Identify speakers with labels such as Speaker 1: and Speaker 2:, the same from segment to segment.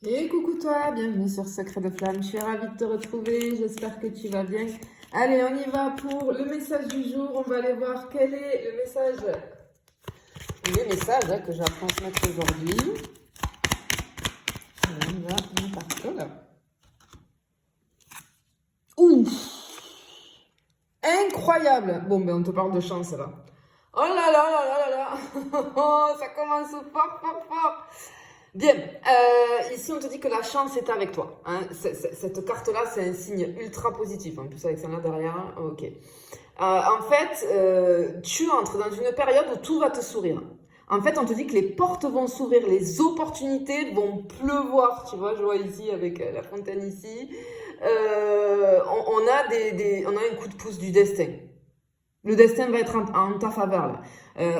Speaker 1: Et coucou toi, bienvenue sur Secret de Flamme. Je suis ravie de te retrouver, j'espère que tu vas bien. Allez, on y va pour le message du jour. On va aller voir quel est le message, que j'ai à transmettre aujourd'hui. On y va, on part là. Ouf! Incroyable! Bon, ben on te parle de chance là. Oh là là là là là là! Oh, ça commence fort, fort, fort! Bien, ici on te dit que la chance est avec toi. Hein. Cette carte-là, c'est un signe ultra positif. En plus, avec ça là derrière, ok. En fait, tu entres dans une période où tout va te sourire. En fait, on te dit que les portes vont s'ouvrir, les opportunités vont pleuvoir. Tu vois, je vois ici avec la fontaine ici. On a un coup de pouce du destin. Le destin va être en ta faveur là.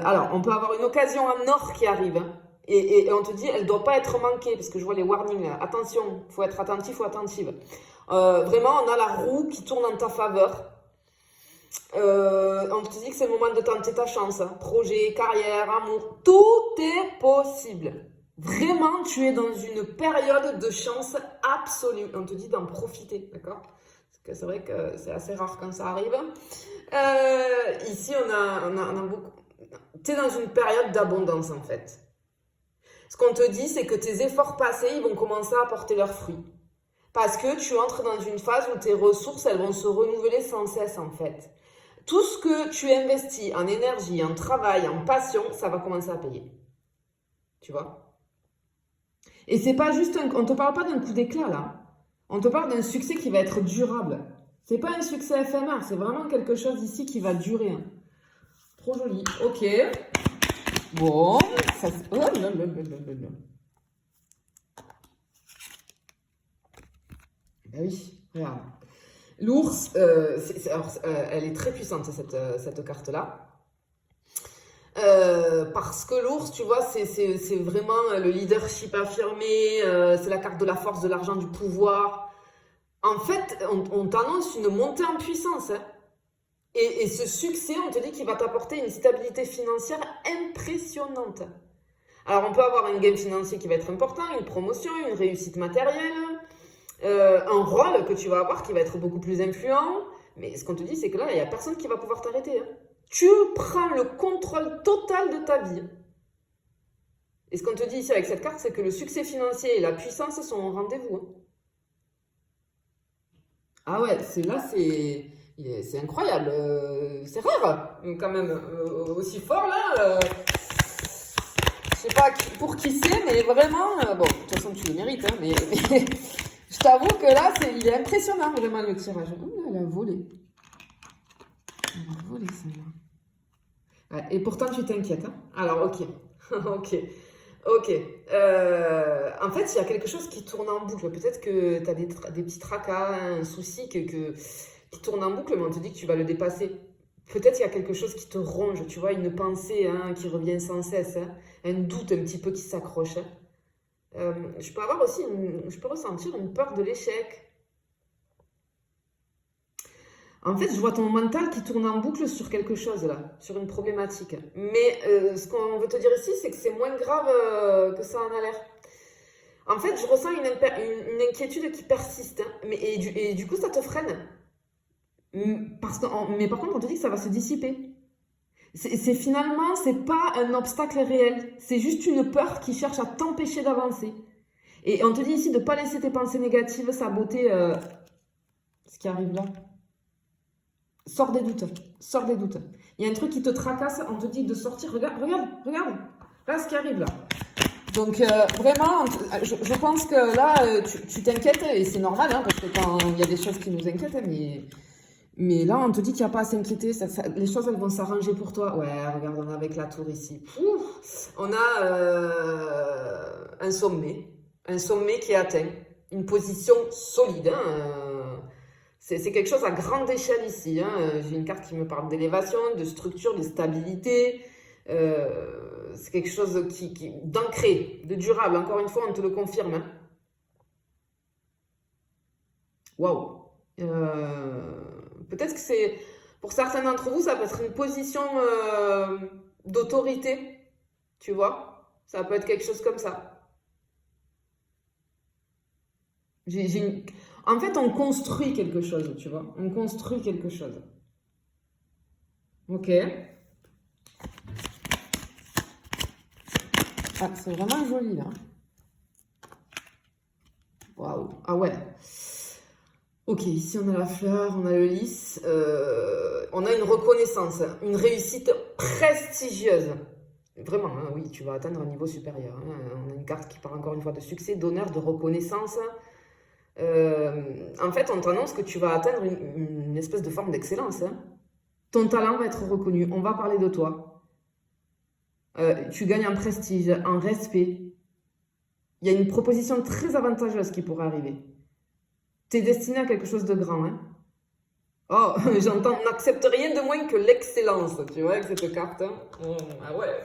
Speaker 1: Alors, on peut avoir une occasion en or qui arrive. Hein. Et on te dit, elle ne doit pas être manquée, parce que je vois les warnings là. Attention, il faut être attentif ou attentive. Vraiment, on a la roue qui tourne en ta faveur. On te dit que c'est le moment de tenter ta chance. Hein. Projet, carrière, amour, tout est possible. Vraiment, tu es dans une période de chance absolue. On te dit d'en profiter, d'accord? Parce que c'est vrai que c'est assez rare quand ça arrive. Ici, on a beaucoup. Tu es dans une période d'abondance en fait. Ce qu'on te dit, c'est que tes efforts passés, ils vont commencer à porter leurs fruits. Parce que tu entres dans une phase où tes ressources, elles vont se renouveler sans cesse en fait. Tout ce que tu investis en énergie, en travail, en passion, ça va commencer à payer. Tu vois? Et c'est pas juste on te parle pas d'un coup d'éclat là. On te parle d'un succès qui va être durable. C'est pas un succès éphémère, c'est vraiment quelque chose ici qui va durer. Hein. Trop joli. Ok. Bon, ça se... Oh là là là là là. Ben oui, regarde. L'ours, elle est très puissante cette carte-là. Parce que l'ours, tu vois, c'est vraiment le leadership affirmé, c'est la carte de la force, de l'argent, du pouvoir. En fait, on t'annonce une montée en puissance. Hein. Et ce succès, on te dit qu'il va t'apporter une stabilité financière impressionnante. Alors, on peut avoir un gain financier qui va être important, une promotion, une réussite matérielle, un rôle que tu vas avoir qui va être beaucoup plus influent. Mais ce qu'on te dit, c'est que là, il n'y a personne qui va pouvoir t'arrêter. Hein. Tu prends le contrôle total de ta vie. Et ce qu'on te dit ici avec cette carte, c'est que le succès financier et la puissance sont au rendez-vous. Hein. Ah ouais, c'est incroyable. C'est rare, quand même. Aussi fort, là. Je sais pas pour qui c'est, mais vraiment... bon, de toute façon, tu le mérites, hein, mais je t'avoue que là, il est impressionnant, vraiment, le tirage. Oh, elle a volé. Elle a volé, celle-là. Ouais, et pourtant, tu t'inquiètes. Hein. Alors, ok. Ok. Ok. En fait, il y a quelque chose qui tourne en boucle. Peut-être que tu as des petits tracas, un souci qui tourne en boucle, mais on te dit que tu vas le dépasser. Peut-être qu'il y a quelque chose qui te ronge, tu vois, une pensée hein, qui revient sans cesse, hein, un doute un petit peu qui s'accroche. Hein. Je peux avoir aussi, je peux ressentir une peur de l'échec. En fait, je vois ton mental qui tourne en boucle sur quelque chose là, sur une problématique. Mais ce qu'on veut te dire ici, c'est que c'est moins grave que ça en a l'air. En fait, je ressens une inquiétude qui persiste. Hein, et du coup, ça te freine. Mais par contre, on te dit que ça va se dissiper. Finalement, c'est pas un obstacle réel. C'est juste une peur qui cherche à t'empêcher d'avancer. Et on te dit ici de ne pas laisser tes pensées négatives saboter ce qui arrive là. Sors des doutes. Sors des doutes. Il y a un truc qui te tracasse, on te dit de sortir. Regarde, regarde, regarde. Là, ce qui arrive là. Donc, vraiment, je pense que là, tu t'inquiètes et c'est normal, hein, parce que quand il y a des choses qui nous inquiètent, mais là, on te dit qu'il n'y a pas à s'inquiéter, les choses, elles vont s'arranger pour toi. Ouais, regarde, on a avec la tour ici. Ouf, on a un sommet qui est atteint, une position solide. Hein, c'est quelque chose à grande échelle ici. Hein. J'ai une carte qui me parle d'élévation, de structure, de stabilité. C'est quelque chose d'ancré, de durable. Encore une fois, on te le confirme. Hein. Waouh. Peut-être que c'est, pour certains d'entre vous, ça peut être une position d'autorité, tu vois. Ça peut être quelque chose comme ça. En fait, on construit quelque chose, tu vois. On construit quelque chose. Ok. Ah, c'est vraiment joli, là. Waouh. Ah ouais. Ok, ici on a la fleur, on a le lys. On a une reconnaissance, une réussite prestigieuse. Vraiment, hein, oui, tu vas atteindre un niveau supérieur. Hein. On a une carte qui parle encore une fois de succès, d'honneur, de reconnaissance. En fait, on t'annonce que tu vas atteindre une espèce de forme d'excellence. Hein. Ton talent va être reconnu. On va parler de toi. Tu gagnes en prestige, en respect. Il y a une proposition très avantageuse qui pourrait arriver. Tu es destiné à quelque chose de grand. Hein. Oh, j'entends, n'accepte rien de moins que l'excellence, tu vois, avec cette carte. Hein. Ah ouais.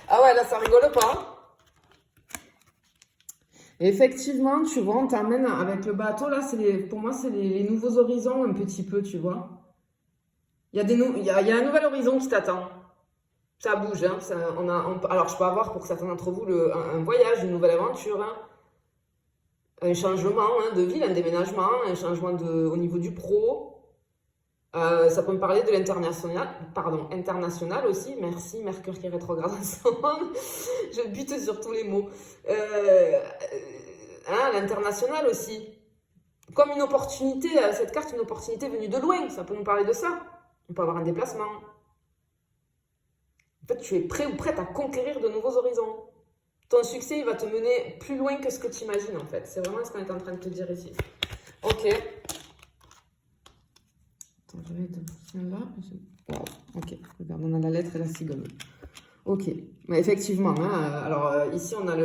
Speaker 1: Ah ouais, là, ça rigole pas. Et effectivement, tu vois, on t'amène avec le bateau, là, pour moi, c'est les nouveaux horizons un petit peu, tu vois. Il y a un nouvel horizon qui t'attend. Ça bouge, hein. Alors, je peux avoir pour certains d'entre vous un voyage, une nouvelle aventure, hein. Un changement hein, de ville, un déménagement, un changement au niveau du pro. Ça peut me parler de international aussi. Merci, Mercure qui est rétrograde ensemble. Je bute sur tous les mots. L'international aussi. Comme une opportunité, cette carte, une opportunité venue de loin. Ça peut nous parler de ça. On peut avoir un déplacement. En fait, tu es prêt ou prête à conquérir de nouveaux horizons. Ton succès, il va te mener plus loin que ce que tu imagines, en fait. C'est vraiment ce qu'on est en train de te dire ici. Ok. Attends, je vais te là. Wow. Ok. Regarde, on a la lettre et la cigogne. Ok. Mais effectivement, hein, alors ici, on a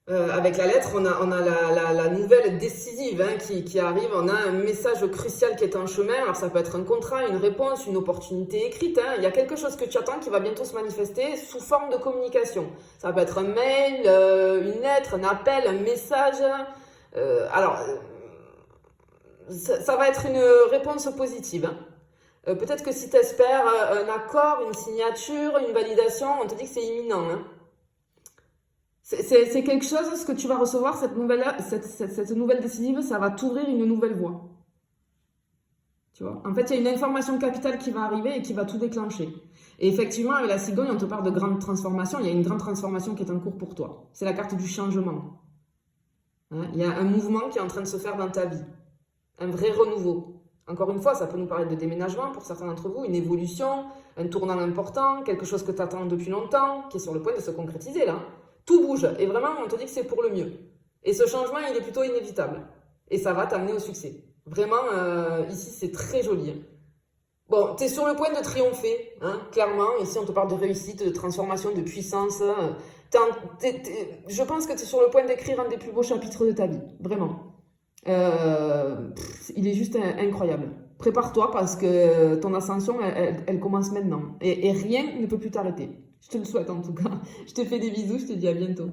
Speaker 1: avec la lettre, on a la nouvelle décisive hein, qui arrive. On a un message crucial qui est en chemin. Alors, ça peut être un contrat, une réponse, une opportunité écrite. Hein. Il y a quelque chose que tu attends qui va bientôt se manifester sous forme de communication. Ça peut être un mail, une lettre, un appel, un message. Ça va être une réponse positive. Hein. Peut-être que si tu espères un accord, une signature, une validation, on te dit que c'est imminent. Hein. C'est quelque chose, ce que tu vas recevoir, cette nouvelle décisive, ça va t'ouvrir une nouvelle voie. Tu vois? En fait, il y a une information capitale qui va arriver et qui va tout déclencher. Et effectivement, avec la cigogne, on te parle de grande transformation. Il y a une grande transformation qui est en cours pour toi. C'est la carte du changement. Hein? Il y a un mouvement qui est en train de se faire dans ta vie. Un vrai renouveau. Encore une fois, ça peut nous parler de déménagement pour certains d'entre vous, une évolution, un tournant important, quelque chose que tu attends depuis longtemps, qui est sur le point de se concrétiser là. Tout bouge et vraiment on te dit que c'est pour le mieux. Et ce changement il est plutôt inévitable. Et ça va t'amener au succès. Vraiment, ici c'est très joli. Bon, tu es sur le point de triompher, hein, clairement. Ici on te parle de réussite, de transformation, de puissance. Je pense que tu es sur le point d'écrire un des plus beaux chapitres de ta vie. Vraiment. Il est juste incroyable. Prépare-toi parce que ton ascension, elle commence maintenant. Et rien ne peut plus t'arrêter. Je te le souhaite en tout cas. Je te fais des bisous, je te dis à bientôt.